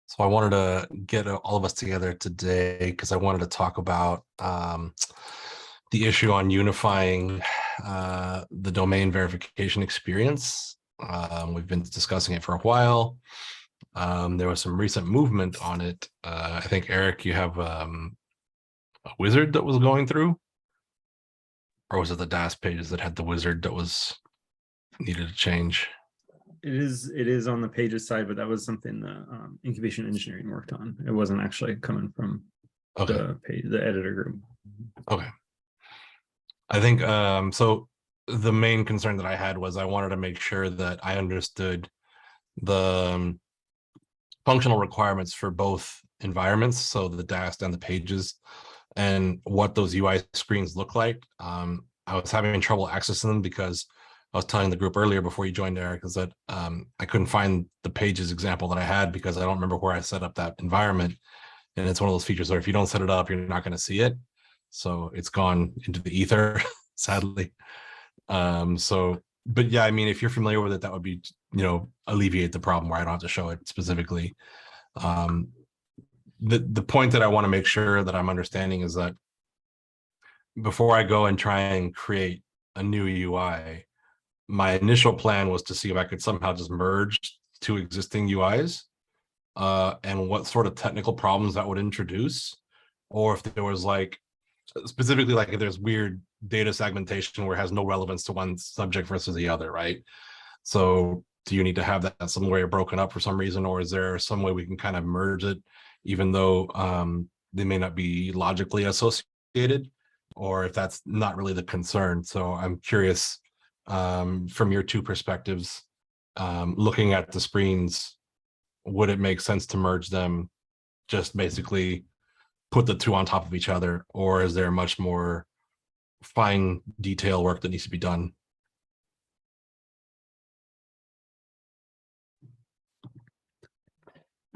So I wanted to get all of us together today because I wanted to talk about the issue on unifying the domain verification experience. We've been discussing it for a while. There was some recent movement on it. I think, Eric, you have a wizard that was going through, or was it the DAS pages that had the wizard that was needed to change? It is on the pages side, but that was something that incubation engineering worked on. It wasn't actually coming from the editor group. Okay. I think so the main concern that I had was I wanted to make sure that I understood the functional requirements for both environments, so the DAS and the pages, and what those UI screens look like. I was having trouble accessing them because I was telling the group earlier before you joined, Eric, is that I couldn't find the pages example that I had because I don't remember where I set up that environment. And it's one of those features where if you don't set it up, you're not going to see it. So it's gone into the ether, sadly. But yeah, I mean, if you're familiar with it, that would be, alleviate the problem where I don't have to show it specifically. The point that I want to make sure that I'm understanding is that before I go and try and create a new UI, my initial plan was to see if I could somehow just merge two existing UIs and what sort of technical problems that would introduce, or if there was specifically if there's weird data segmentation where it has no relevance to one subject versus the other, right? So do you need to have that some way broken up for some reason, or is there some way we can kind of merge it, even though they may not be logically associated, or if that's not really the concern? So I'm curious from your two perspectives, looking at the screens, would it make sense to merge them, just basically put the two on top of each other, or is there much more fine detail work that needs to be done?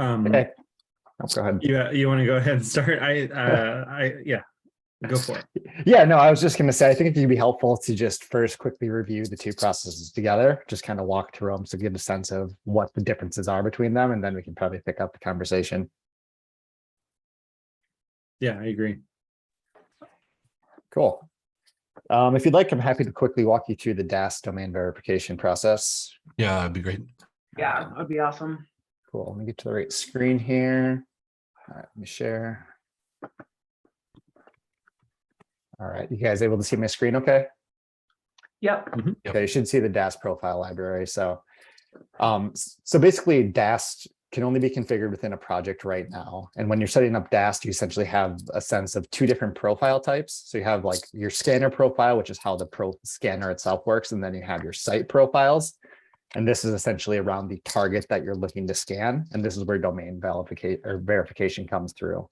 Okay. Go ahead. You want to go ahead and start? Yeah, go for it. Yeah, no, I was just going to say, I think it'd be helpful to just first quickly review the two processes together, just kind of walk through them to get a sense of what the differences are between them, and then we can probably pick up the conversation. Yeah, I agree. Cool. If you'd like, I'm happy to quickly walk you through the DAS domain verification process. Yeah, that'd be great. Yeah, that'd be awesome. Cool. Let me get to the right screen here. All right, let me share. All right, you guys able to see my screen okay? Yep. Yep. Okay, you should see the DAS profile library. So basically DAS can only be configured within a project right now. And when you're setting up DAS, you essentially have a sense of two different profile types. So you have your scanner profile, which is how the scanner itself works. And then you have your site profiles. And this is essentially around the target that you're looking to scan. And this is where domain verification comes through.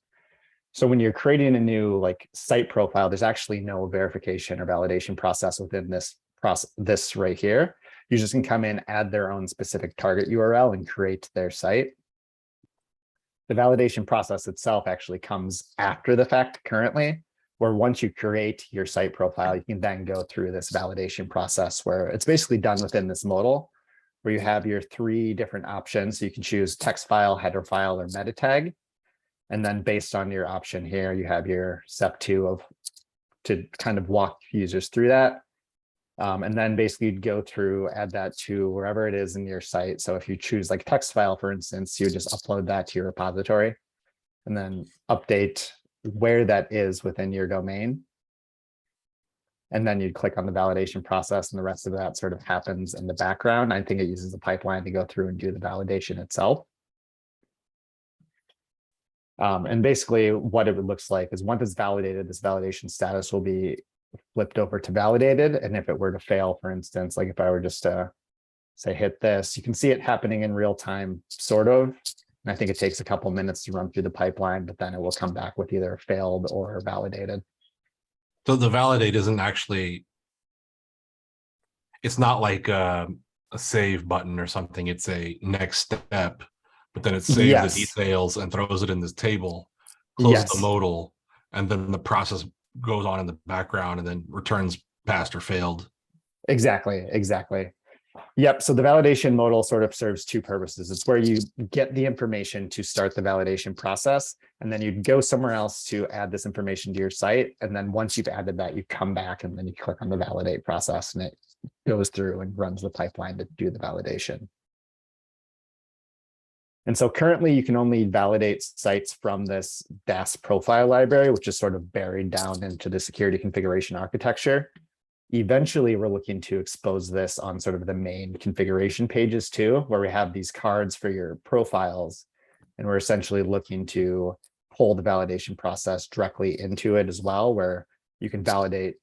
So when you're creating a new site profile, there's actually no verification or validation process within this right here. Users can come in, add their own specific target URL and create their site. The validation process itself actually comes after the fact currently, where once you create your site profile, you can then go through this validation process where it's basically done within this modal, where you have your three different options. So you can choose text file, header file, or meta tag. And then based on your option here, you have your step 2 to kind of walk users through that. And then basically you'd go through, add that to wherever it is in your site. So if you choose text file, for instance, you would just upload that to your repository and then update where that is within your domain. And then you'd click on the validation process, and the rest of that sort of happens in the background. I think it uses a pipeline to go through and do the validation itself. And basically what it looks like is once it's validated, this validation status will be flipped over to validated. And if it were to fail, for instance, if I were just to say, hit this, you can see it happening in real time, sort of. And I think it takes a couple minutes to run through the pipeline, but then it will come back with either failed or validated. So the validate isn't actually, it's not like a save button or something. It's a next step, but then it saves the details and throws it in this table, closes the modal, and then the process goes on in the background and then returns passed or failed. Exactly. Yep. So the validation modal sort of serves two purposes. It's where you get the information to start the validation process, and then you'd go somewhere else to add this information to your site. And then once you've added that, you come back and then you click on the validate process, and it goes through and runs the pipeline to do the validation. And so currently you can only validate sites from this DAS profile library, which is sort of buried down into the security configuration architecture. Eventually, we're looking to expose this on sort of the main configuration pages too, where we have these cards for your profiles. And we're essentially looking to pull the validation process directly into it as well, where you can validate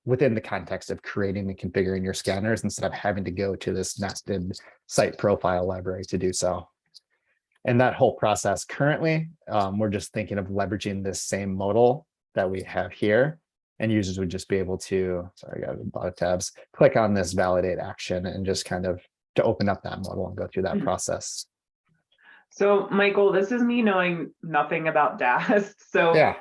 within the context of creating and configuring your scanners instead of having to go to this nested site profile library to do so. And that whole process currently, we're just thinking of leveraging this same modal that we have here. And users would just be able to, sorry, I got a lot of tabs, click on this validate action and just kind of to open up that modal and go through that process. So Michael, this is me knowing nothing about DAS. So Yeah.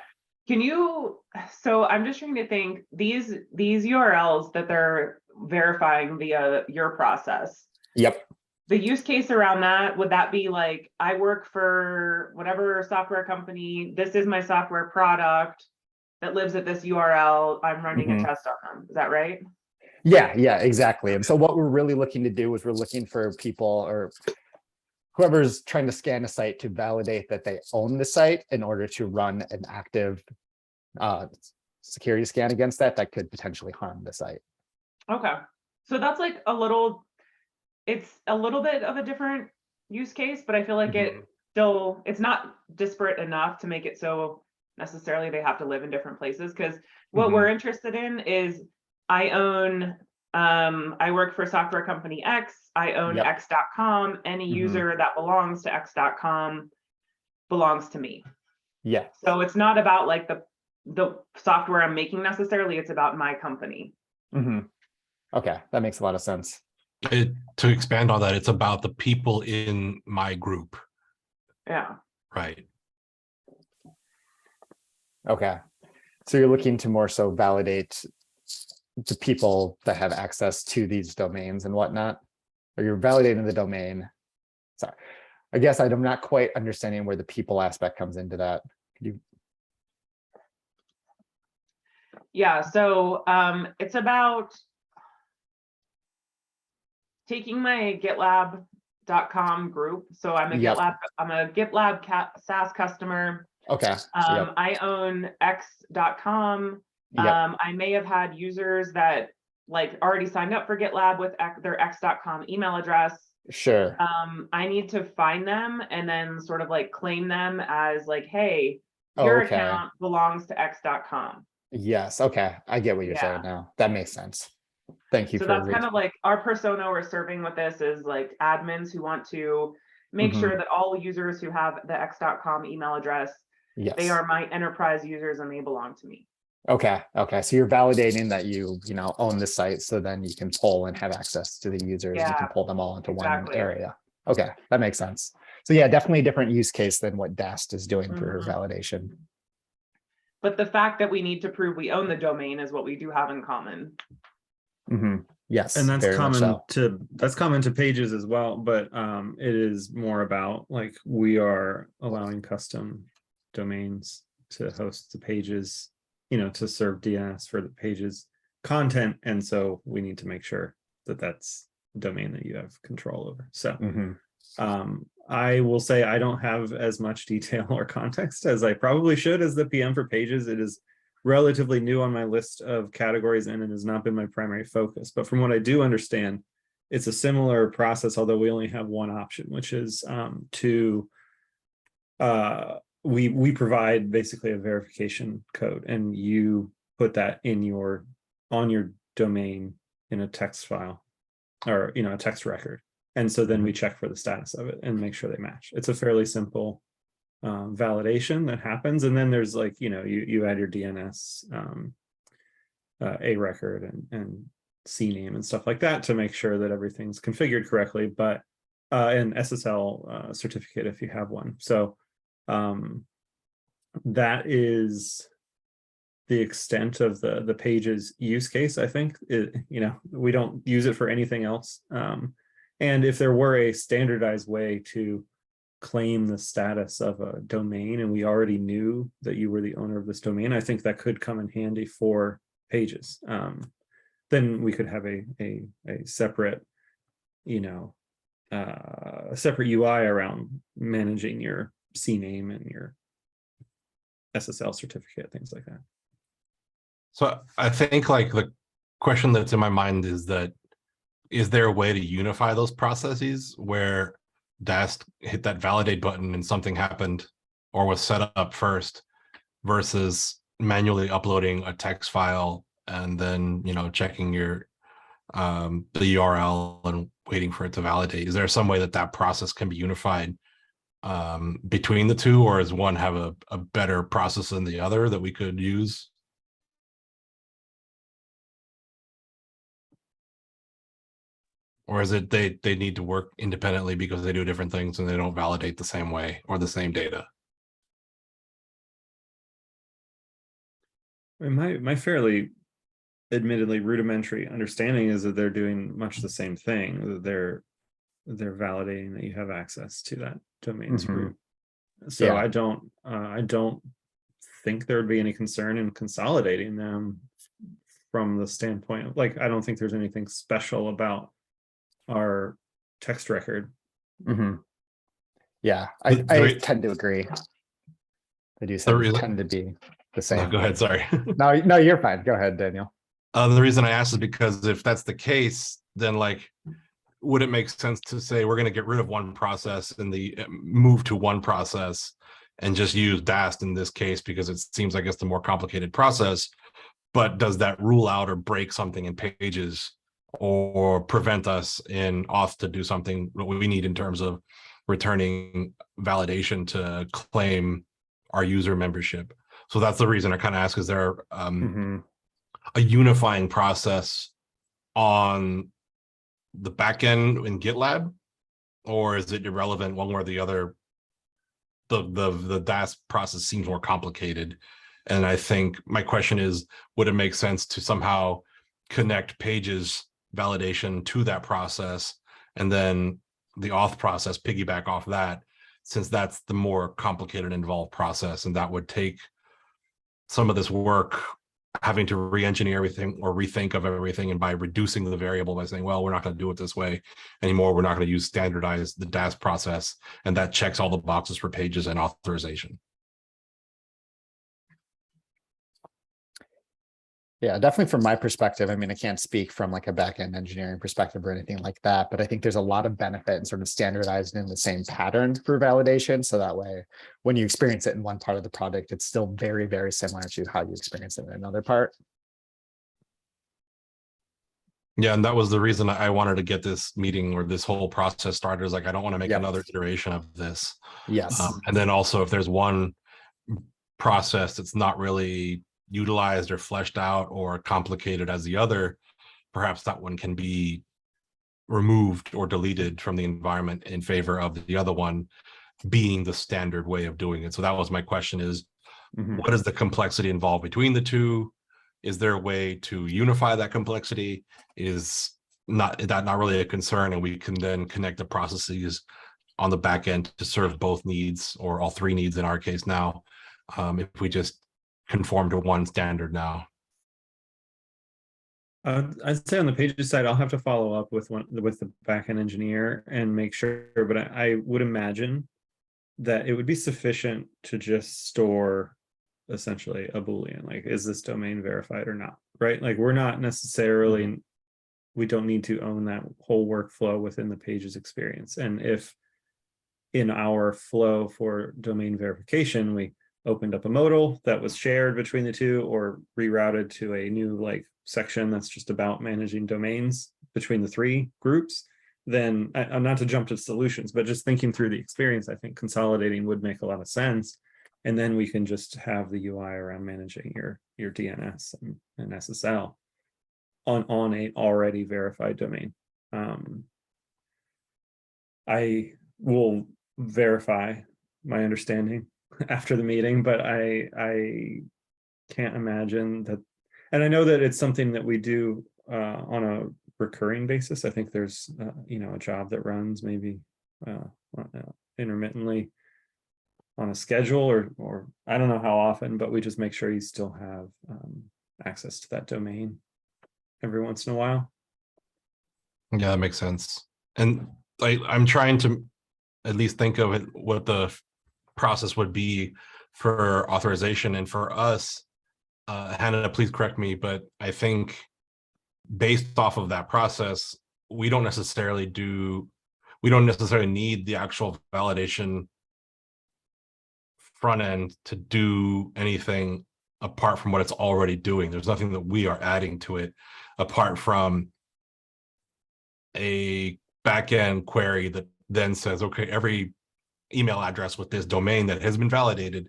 can you, so I'm just trying to think, these URLs that they're verifying via your process. Yep. The use case around that, would that be like, I work for whatever software company, this is my software product that lives at this URL, I'm running a test on them, is that right? Yeah, exactly. And so what we're really looking to do is we're looking for people or whoever's trying to scan a site to validate that they own the site in order to run an active security scan against that could potentially harm the site. Okay, so that's like it's a little bit of a different use case, but I feel like it's not disparate enough to make it so necessarily they have to live in different places. Because what we're interested in is I work for software company X, I own X.com, any user that belongs to X.com belongs to me. Yeah. So it's not about like the software I'm making necessarily, it's about my company. Okay, that makes a lot of sense. To expand on that, it's about the people in my group. Yeah. Right. Okay. So you're looking to more so validate the people that have access to these domains and whatnot, or you're validating the domain. Sorry, I guess I'm not quite understanding where the people aspect comes into that. Could you? Yeah, so it's about taking my GitLab.com group. So I'm a GitLab SaaS customer. Okay. I own X.com. I may have had users that like already signed up for GitLab with their X.com email address. Sure. I need to find them and then sort of like claim them as like, hey, your account belongs to X.com. Yes. Okay. I get what you're saying now. That makes sense. Thank you. So that's kind of like our persona we're serving with this is like admins who want to make sure that all users who have the X.com email address, they are my enterprise users and they belong to me. Okay. So you're validating that you own the site, so then you can pull and have access to the users. You can pull them all into one area. Okay, that makes sense. So yeah, definitely a different use case than what DAST is doing for validation. But the fact that we need to prove we own the domain is what we do have in common. Yes, and that's common to pages as well, but it is more about like we are allowing custom domains to host the pages, to serve DNS for the pages content, and so we need to make sure that that's a domain that you have control over. So I will say I don't have as much detail or context as I probably should as the PM for pages. It is relatively new on my list of categories and it has not been my primary focus. But from what I do understand, it's a similar process, although we only have one option, which is we provide basically a verification code and you put that on your domain in a text file or a text record. And so then we check for the status of it and make sure they match. It's a fairly simple validation that happens. And then there's like, you add your DNS, A record and CNAME and stuff like that to make sure that everything's configured correctly, but an SSL certificate if you have one. So that is the extent of the pages use case. I think we don't use it for anything else. And if there were a standardized way to claim the status of a domain, and we already knew that you were the owner of this domain, I think that could come in handy for pages. Then we could have a separate, a separate UI around managing your CNAME and your SSL certificate, things like that. So I think like the question that's in my mind is that, is there a way to unify those processes where Dast hit that validate button and something happened or was set up first versus manually uploading a text file and then, checking your the URL and waiting for it to validate? Is there some way that process can be unified between the two, or does one have a better process than the other that we could use? Or is it they need to work independently because they do different things and they don't validate the same way or the same data? My fairly admittedly rudimentary understanding is that they're doing much the same thing, that they're validating that you have access to that domains group. So Yeah. I don't think there would be any concern in consolidating them from the standpoint of, like, I don't think there's anything special about our text record. Yeah, I tend to agree. They do tend to be the same. No, go ahead, sorry. No, you're fine. Go ahead, Daniel. The reason I asked is because if that's the case, then like, would it make sense to say we're going to get rid of one process and move to one process and just use Dast in this case because it seems like it's the more complicated process? But does that rule out or break something in pages or prevent us in auth to do something what we need in terms of returning validation to claim our user membership? So that's the reason I kind of ask, is there a unifying process on the back end in GitLab, or is it irrelevant one way or the other? The Dast process seems more complicated. And I think my question is, would it make sense to somehow connect pages validation to that process and then the auth process piggyback off that, since that's the more complicated involved process, and that would take some of this work having to re-engineer everything or rethink of everything, and by reducing the variable by saying, well, we're not going to do it this way anymore, we're not going to use standardize the Dast process, and that checks all the boxes for pages and authorization. Yeah, definitely from my perspective. I mean, I can't speak from like a back-end engineering perspective or anything like that, but I think there's a lot of benefit in sort of standardizing in the same pattern for validation. So that way, when you experience it in one part of the product, it's still very, very similar to how you experience it in another part. Yeah, and that was the reason I wanted to get this meeting or this whole process started. Is like, I don't want to make another iteration of this. Yes. And then also, if there's one process that's not really utilized or fleshed out or complicated as the other, perhaps that one can be removed or deleted from the environment in favor of the other one being the standard way of doing it. So that was my question, is what is the complexity involved between the two? Is there a way to unify that complexity? Is that not really a concern, and we can then connect the processes on the back end to serve both needs, or all three needs in our case now, if we just conform to one standard now? I'd say on the pages side, I'll have to follow up with the backend engineer and make sure, but I would imagine that it would be sufficient to just store essentially a Boolean, like, is this domain verified or not, right? Like, we're not necessarily, we don't need to own that whole workflow within the pages experience. And if in our flow for domain verification, we opened up a modal that was shared between the two, or rerouted to a new like section that's just about managing domains between the three groups, then I'm not to jump to solutions, but just thinking through the experience, I think consolidating would make a lot of sense. And then we can just have the UI around managing your DNS and SSL on a already verified domain. I will verify my understanding after the meeting, but I can't imagine that. And I know that it's something that we do on a recurring basis. I think there's a job that runs maybe intermittently on a schedule, or I don't know how often, but we just make sure you still have access to that domain every once in a while. Yeah, that makes sense. And I'm trying to at least think of it, what the process would be for authorization. And for us, Hannah, please correct me, but I think based off of that process, we don't necessarily need the actual validation front end to do anything apart from what it's already doing. There's nothing that we are adding to it apart from a backend query that then says, okay, every email address with this domain that has been validated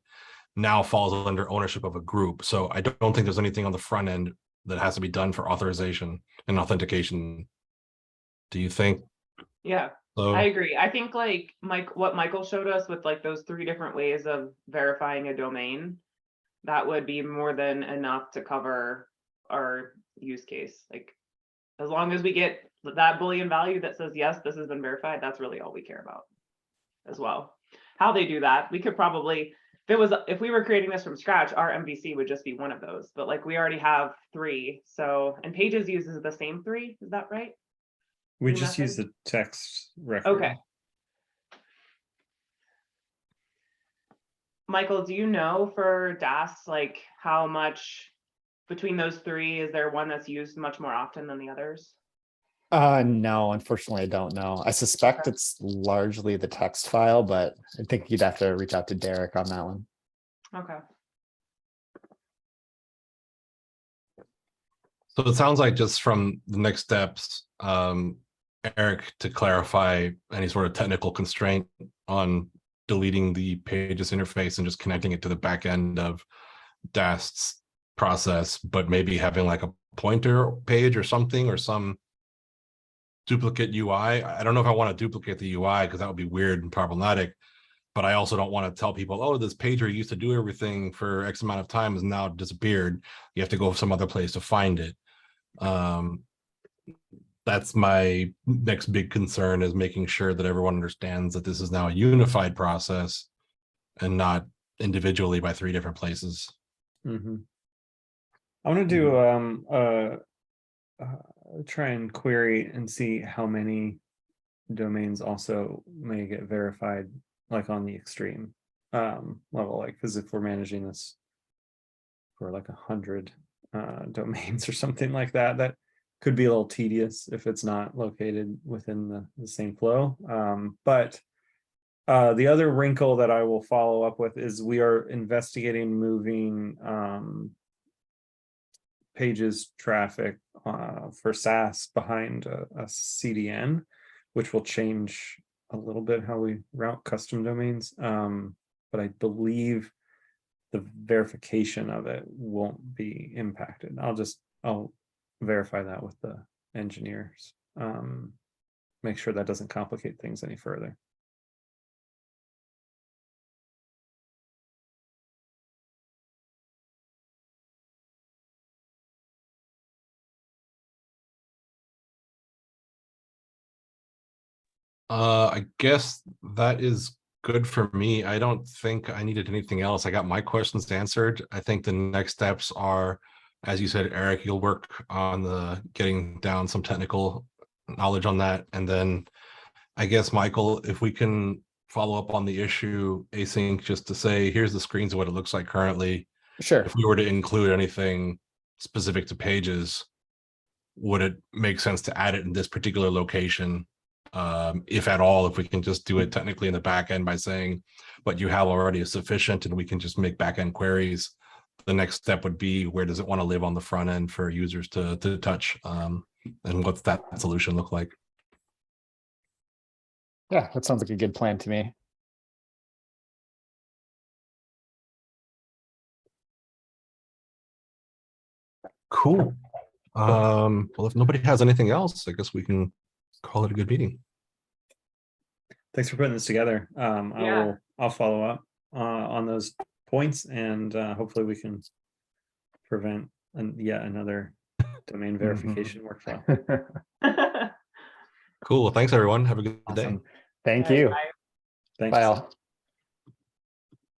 now falls under ownership of a group. So I don't think there's anything on the front end that has to be done for authorization and authentication. Do you think? Yeah, So? I agree. I think like what Michael showed us with like those 3 different ways of verifying a domain, that would be more than enough to cover our use case. Like, as long as we get that Boolean value that says, yes, this has been verified, that's really all we care about as well. How they do that, we could probably, if we were creating this from scratch, our MVC would just be one of those, but like we already have 3. So, and Pages uses the same 3, is that right? We New just method? use the text record. Okay. Michael, do you know for DAS, like how much between those 3, is there one that's used much more often than the others? No, unfortunately, I don't know. I suspect Okay. it's largely the text file, but I think you'd have to reach out to Derek on that one. Okay. So it sounds like just from the next steps, Eric, to clarify any sort of technical constraint on deleting the Pages interface and just connecting it to the back end of DAST's process, but maybe having like a pointer page or something, or some duplicate UI. I don't know if I want to duplicate the UI because that would be weird and problematic, but I also don't want to tell people, oh, this page where you used to do everything for X amount of time has now disappeared. You have to go some other place to find it. That's my next big concern, is making sure that everyone understands that this is now a unified process and not individually by 3 different places. Mm-hmm. I want to do try and query and see how many domains also may get verified, like on the extreme level, like, because if we're managing this for like 100 domains or something like that, that could be a little tedious if it's not located within the same flow. But the other wrinkle that I will follow up with is we are investigating moving Pages traffic for SaaS behind a CDN, which will change a little bit how we route custom domains. But I believe the verification of it won't be impacted. I'll verify that with the engineers. Make sure that doesn't complicate things any further. I guess that is good for me. I don't think I needed anything else. I got my questions answered. I think the next steps are, as you said, Eric, you'll work on the getting down some technical knowledge on that. And then I guess, Michael, if we can follow up on the issue async, just to say, here's the screens of what it looks like currently. Sure. If we were to include anything specific to Pages, would it make sense to add it in this particular location? If at all, if we can just do it technically in the back end by saying what you have already is sufficient and we can just make back end queries. The next step would be, where does it want to live on the front end for users to touch? And what's that solution look like? Yeah, that sounds like a good plan to me. Cool. Well, if nobody has anything else, I guess we can call it a good meeting. Thanks for putting this together. Yeah. I'll follow up on those points, and hopefully we can prevent yet another domain verification workflow. Cool. Well, thanks everyone. Have a good day. Awesome. Thank All right, you. bye. Thanks. Bye all.